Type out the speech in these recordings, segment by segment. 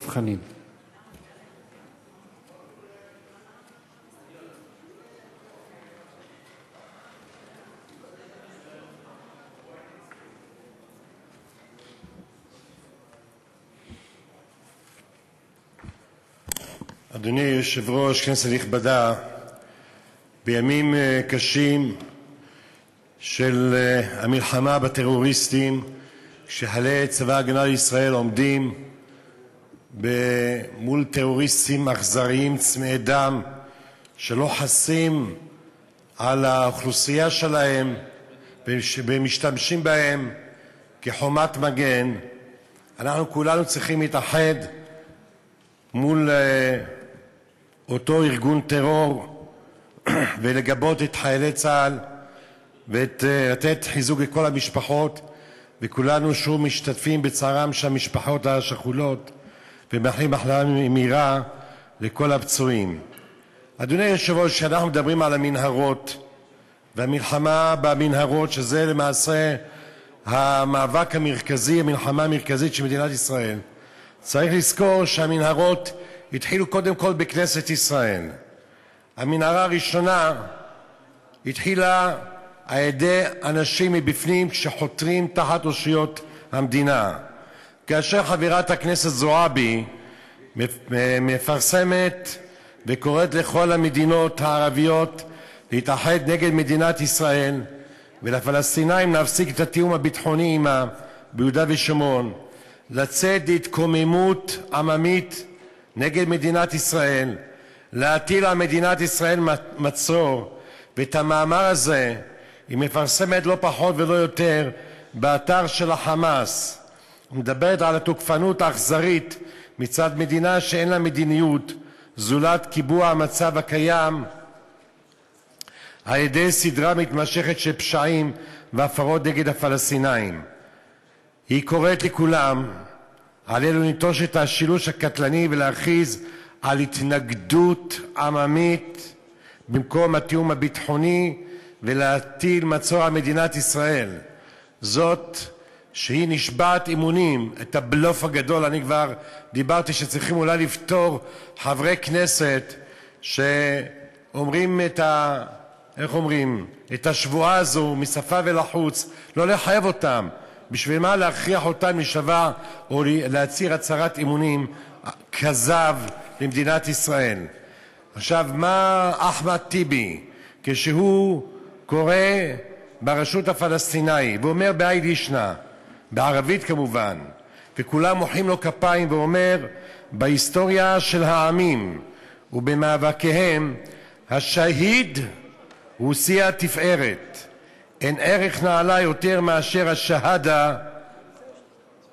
חנין. אדוני היושב-ראש, כנסת נכבדה, בימים קשים של המלחמה בטרוריסטים, כשחיילי צבא הגנה לישראל עומדים מול טרוריסטים אכזריים צמאי דם שלא חסים על האוכלוסייה שלהם ומשתמשים בהם כחומת מגן, אנחנו כולנו צריכים להתאחד מול אותו ארגון טרור ולגבות את חיילי צה"ל ולתת חיזוק לכל המשפחות, וכולנו שוב משתתפים בצערם של המשפחות השכולות ומאחלים החלמה מהירה לכל הפצועים. אדוני היושב-ראש, כשאנחנו מדברים על המנהרות והמלחמה במנהרות, שזה למעשה המאבק המרכזי, המלחמה המרכזית של מדינת ישראל, צריך לזכור שהמנהרות התחילו קודם כל בכנסת ישראל. המנהרה הראשונה התחילה על-ידי אנשים מבפנים שחותרים תחת אושיות המדינה. כאשר חברת הכנסת זועבי מפרסמת וקוראת לכל המדינות הערביות להתאחד נגד מדינת ישראל ולפלסטינאים להפסיק את התיאום הביטחוני עמה ביהודה ושומרון, לצאת להתקוממות עממית נגד מדינת ישראל, להטיל על מדינת ישראל מצור, ואת המאמר הזה היא מפרסמת לא פחות ולא יותר באתר של החמאס. היא מדברת על התוקפנות האכזרית מצד מדינה שאין לה מדיניות זולת קיבוע המצב הקיים על-ידי סדרה מתמשכת של פשעים והפרות נגד הפלסטינאים. היא קוראת לכולם, עלינו לנטוש את השילוש הקטלני ולהכריז על התנגדות עממית במקום התיאום הביטחוני ולהטיל מצור על מדינת ישראל. זאת שהיא נשבעת אמונים, את הבלוף הגדול. אני כבר דיברתי שצריכים אולי לפתור חברי כנסת שאומרים את השבועה הזו משפה ולחוץ, לא לחייב אותם. בשביל מה להכריח אותם לשווה או להצהיר הצהרת אמונים כזב למדינת ישראל? עכשיו, מה אחמד טיבי כשהוא קורא ברשות הפלסטינאי ואומר בהאי לישנא, בערבית כמובן, וכולם מוחאים לו כפיים, ואומר בהיסטוריה של העמים ובמאבקיהם השהיד הוא שיא התפארת, אין ערך נעלה יותר מאשר השהדה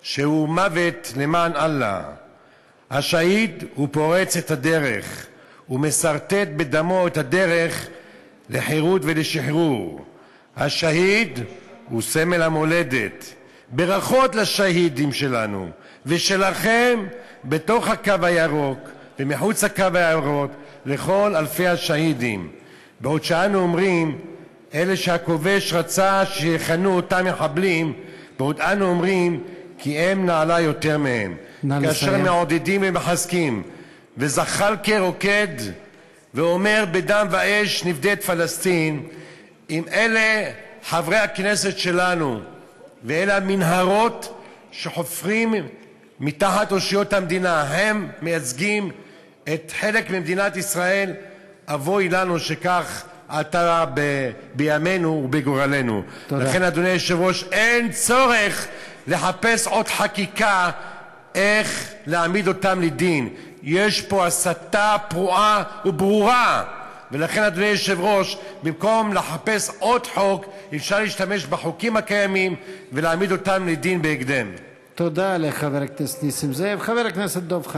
שהוא מוות למען אללה. השהיד הוא פורץ את הדרך, הוא מסרטט בדמו את הדרך לחירות ולשחרור. השהיד הוא סמל המולדת. ברכות לשהידים שלנו ושלכם בתוך הקו הירוק ומחוץ הקו הירוק, לכל אלפי השהידים. בעוד שאנו אומרים אלה שהכובש רצה שיכנו אותם מחבלים, בעוד אנו אומרים כי הם נעלה יותר מהם. כאשר מעודדים ומחזקים וזחאלקה רוקד ואומר בדם ואש נפדה את פלסטין, אם אלה חברי הכנסת שלנו ואלה המנהרות שחופרים מתחת אושיות המדינה, הם מייצגים את חלק ממדינת ישראל, אבוי לנו שכך עתה בימינו ובגורלנו. לכן אדוני היושב-ראש, אין צורך לחפש עוד חקיקה איך להעמיד אותם לדין. יש פה הסתה פרועה וברורה, ולכן אדוני היושב-ראש, במקום לחפש עוד חוק, אפשר להשתמש בחוקים הקיימים ולהעמיד אותם לדין בהקדם. תודה לחבר הכנסת נסים זאב. חבר הכנסת דב חנין.